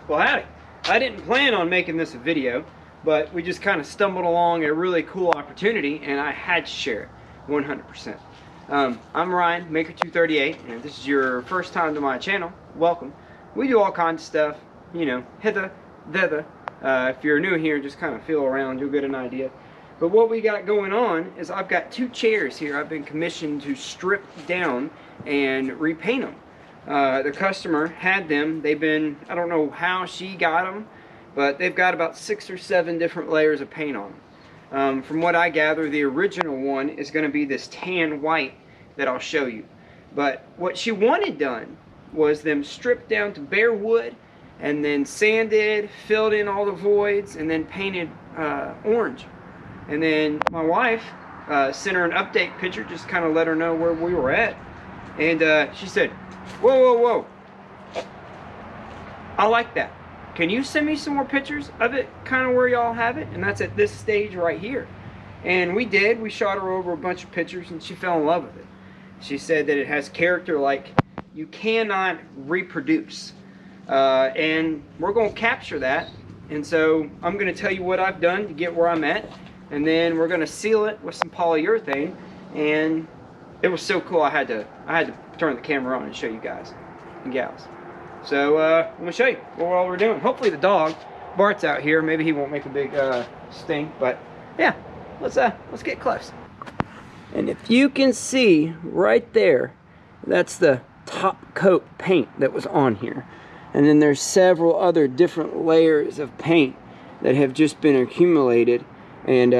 Well, howdy. I didn't plan on making this a video, but we just kind of stumbled along a really cool opportunity and I had to share it 100%. I'm Ryan, Maker238, and if this is your first time to my channel, welcome. We do all kinds of stuff, you know, hither, thither. If you're new here, just kind of feel around, you'll get an idea. But what we got going on is I've got 2 chairs here I've been commissioned to strip down and repaint them. The customer had them. They've been, I don't know how she got them, but they've got about 6 or 7 different layers of paint on them. From what I gather, the original one is going to be this tan white that I'll show you. But what she wanted done was them stripped down to bare wood and then sanded, filled in all the voids, and then painted orange. And then my wife sent her an update picture, just kind of let her know where we were at. And she said, whoa, whoa, whoa. I like that. Can you send me some more pictures of it, kind of where y'all have it? And that's at this stage right here. And we did. We shot her over a bunch of pictures and she fell in love with it. She said that it has character like you cannot reproduce. And we're going to capture that. And so I'm going to tell you what I've done to get where I'm at. And then we're going to seal it with some polyurethane. And it was so cool I had to turn the camera on and show you guys and gals. So I'm gonna show you what all we're doing. Hopefully the dog Bart's out here. Maybe he won't make a big stink, but yeah, let's get close. And if you can see right there, that's the top coat paint that was on here. And then there's several other different layers of paint that have just been accumulated. And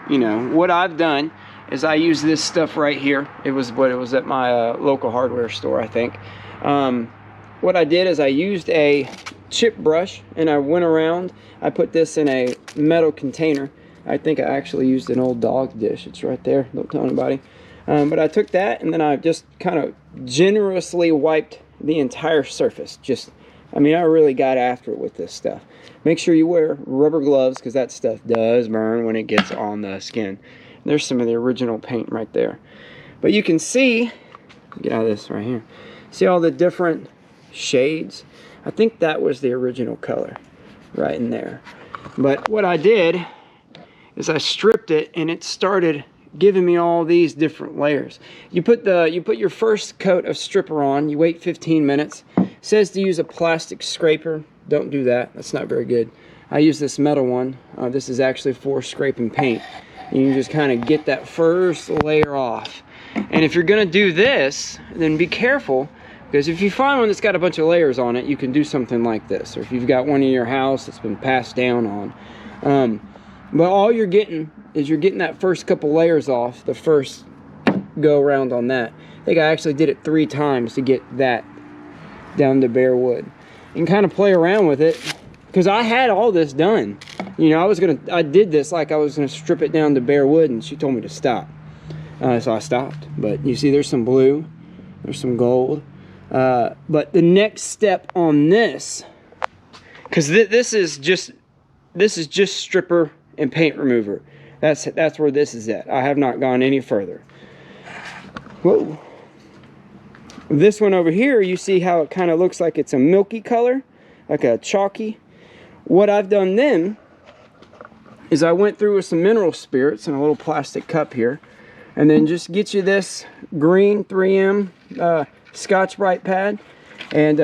you know what I've done is I use this stuff right here. It was at my local hardware store, I think. What I did is I used a chip brush and I went around. I put this in a metal container. I think I actually used an old dog dish. It's right there, don't tell anybody. But I took that and then I just kind of generously wiped the entire surface. I mean, I really got after it with this stuff. Make sure you wear rubber gloves because that stuff does burn when it gets on the skin. There's some of the original paint right there. But you can see, get out of this right here, see all the different shades? I think that was the original color right in there. But what I did is I stripped it and it started giving me all these different layers. You put your first coat of stripper on, you wait 15 minutes. It says to use a plastic scraper. Don't do that, that's not very good. I use this metal one. This is actually for scraping paint. You can just kind of get that first layer off. And if you're going to do this, then be careful, because if you find one that's got a bunch of layers on it, you can do something like this. Or if you've got one in your house that's been passed down on. But all you're getting is that first couple layers off, the first go around on that. I think I actually did it 3 times to get that down to bare wood. And kind of play around with it, because I had all this done. You know, I did this like I was gonna strip it down to bare wood, and she told me to stop. So I stopped. But you see, there's some blue, there's some gold. But the next step on this, because this is just stripper and paint remover. That's where this is at. I have not gone any further. Whoa. This one over here, you see how it kind of looks like it's a milky color, like a chalky. What I've done then is I went through with some mineral spirits in a little plastic cup here, and then just get you this green 3M Scotch-Brite pad, and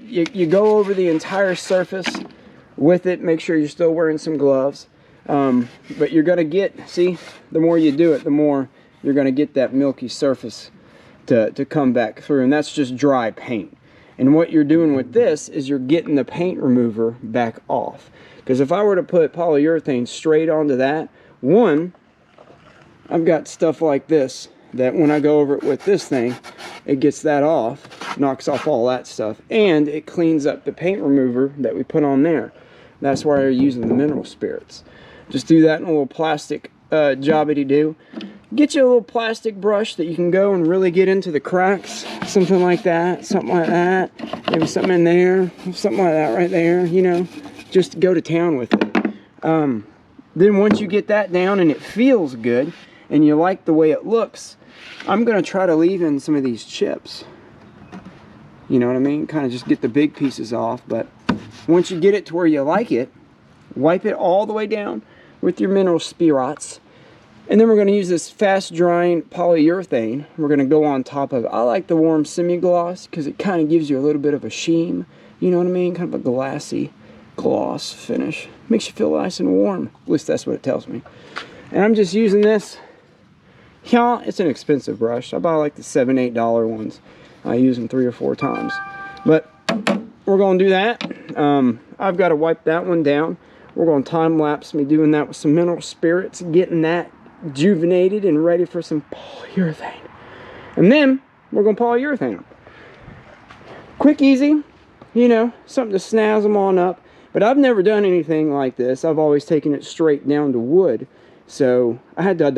you go over the entire surface with it. Make sure you're still wearing some gloves, but you're gonna get, see, the more you do it, the more you're gonna get that milky surface to come back through, and that's just dry paint. And what you're doing with this is you're getting the paint remover back off. Because if I were to put polyurethane straight onto that, one, I've got stuff like this that when I go over it with this thing, it gets that off, knocks off all that stuff, and it cleans up the paint remover that we put on there. That's why you're using the mineral spirits. Just do that in a little plastic jobbity-do. Get you a little plastic brush that you can go and really get into the cracks, something like that, maybe something in there, something like that right there, you know, just go to town with it. Then once you get that down and it feels good and you like the way it looks, I'm going to try to leave in some of these chips. You know what I mean? Kind of just get the big pieces off, but once you get it to where you like it, wipe it all the way down with your mineral spirits. And then we're going to use this fast drying polyurethane. We're going to go on top of it. I like the warm semi-gloss because it kind of gives you a little bit of a sheen. You know what I mean? Kind of a glassy gloss finish. Makes you feel nice and warm. At least that's what it tells me. And I'm just using this. Yeah, it's an expensive brush. I buy like the $7, $8 ones. I use them 3 or 4 times. But we're going to do that. I've got to wipe that one down. We're going to time lapse me doing that with some mineral spirits, getting that rejuvenated and ready for some polyurethane. And then we're going to polyurethane them. Quick, easy, you know, something to snazz them on up. But I've never done anything like this. I've always taken it straight down to wood. So I had to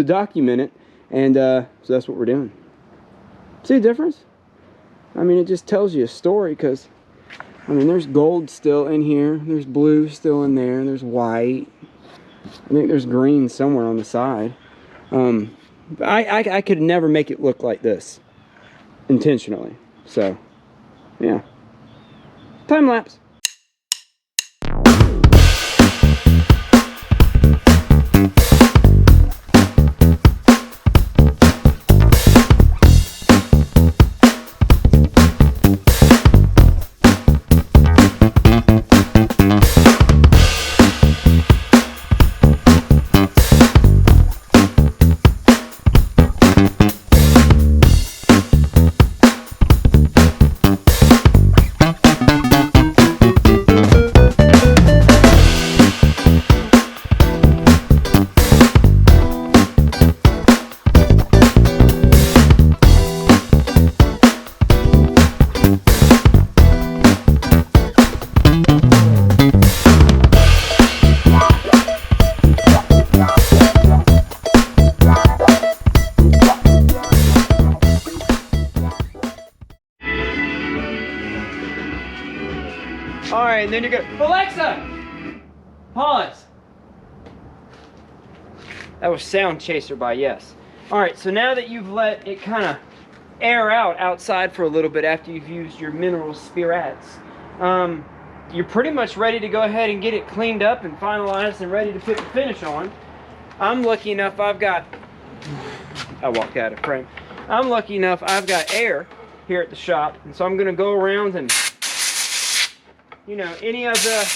document it, and so that's what we're doing. See the difference? I mean, it just tells you a story, because I mean, there's gold still in here, there's blue still in there, there's white. I think there's green somewhere on the side. I could never make it look like this intentionally. So, yeah. Time lapse. Alright, and then you go, Alexa! Pause. That was Sound Chaser by Yes. Alright, so now that you've let it kind of air out outside for a little bit after you've used your mineral spirits, you're pretty much ready to go ahead and get it cleaned up and finalized and ready to put the finish on. I'm lucky enough I walked out of frame. I'm lucky enough I've got air here at the shop, and so I'm going to go around and, you know, any of the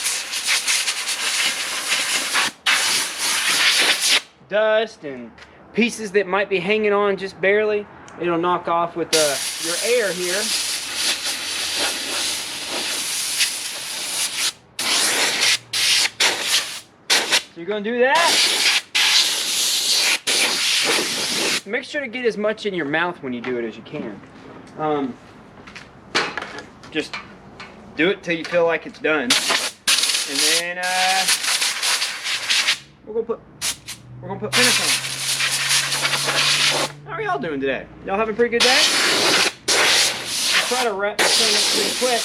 dust and pieces that might be hanging on just barely, it'll knock off with your air here. So you're going to do that. Make sure to get as much in your mouth when you do it as you can. Just do it till you feel like it's done, and then we're gonna put finish on. How are y'all doing today? Y'all having a pretty good day? I'll try to wrap this thing up pretty quick.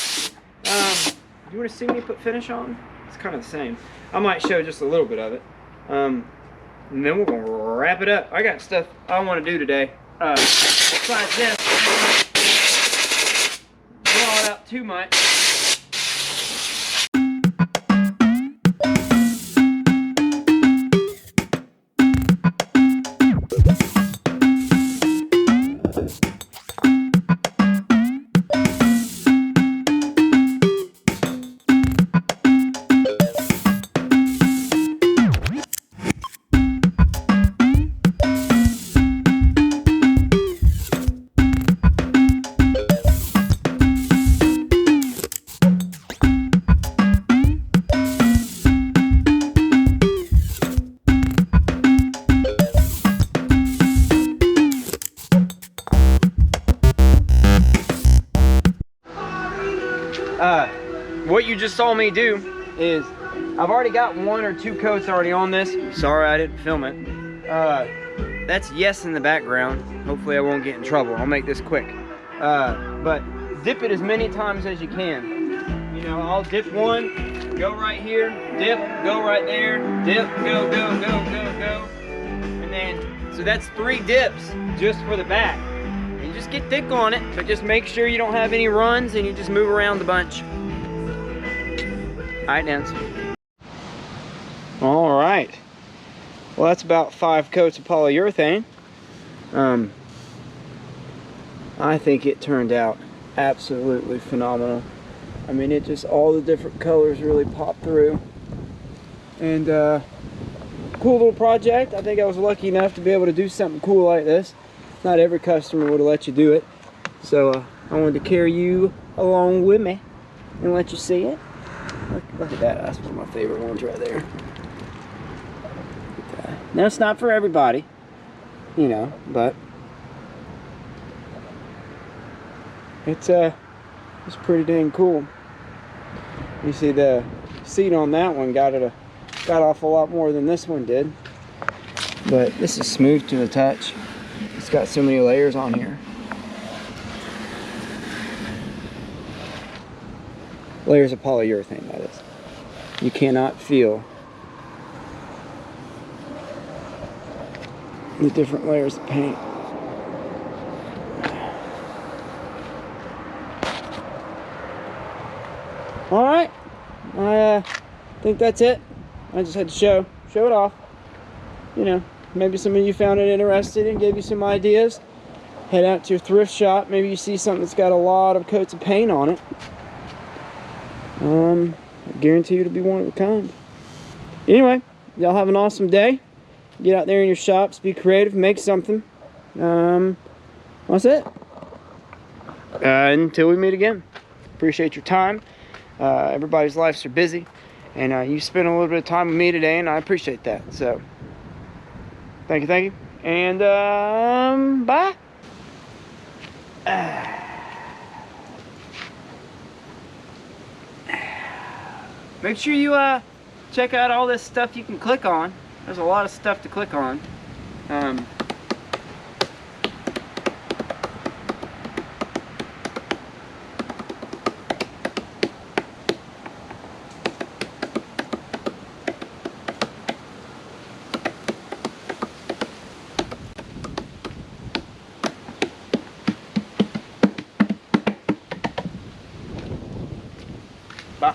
Do you want to see me put finish on? It's kind of the same. I might show just a little bit of it, and then we're gonna wrap it up. I got stuff I want to do today. Besides this, draw it out too much. What you just saw me do is, I've already got 1 or 2 coats already on this. Sorry I didn't film it. That's Yes in the background. Hopefully I won't get in trouble. I'll make this quick. But dip it as many times as you can. You know, I'll dip one, go right here, dip, go right there, dip, go, go, go, go, go. And then, so that's 3 dips just for the back. And you just get thick on it, but just make sure you don't have any runs and you just move around the bunch. Alright, Nance. Alright. Well, that's about 5 coats of polyurethane. I think it turned out absolutely phenomenal. I mean, it just, all the different colors really popped through. And cool little project. I think I was lucky enough to be able to do something cool like this. Not every customer would have let you do it. So I wanted to carry you along with me and let you see it. Look at that. That's one of my favorite ones right there. Now, it's not for everybody, you know, but it's pretty dang cool. You see the seat on that one got off a lot more than this one did, but this is smooth to the touch. It's got so many layers on here. Layers of polyurethane, that is. You cannot feel the different layers of paint. Alright, I think that's it. I just had to show it off. You know, maybe some of you found it interesting and gave you some ideas. Head out to your thrift shop. Maybe you see something that's got a lot of coats of paint on it. I guarantee you it'll be one of a kind. Anyway, y'all have an awesome day. Get out there in your shops, be creative, make something. That's it. Until we meet again. Appreciate your time. Everybody's lives are busy, and you spent a little bit of time with me today, and I appreciate that. So, thank you, and bye. Make sure you check out all this stuff you can click on. There's a lot of stuff to click on. Bye.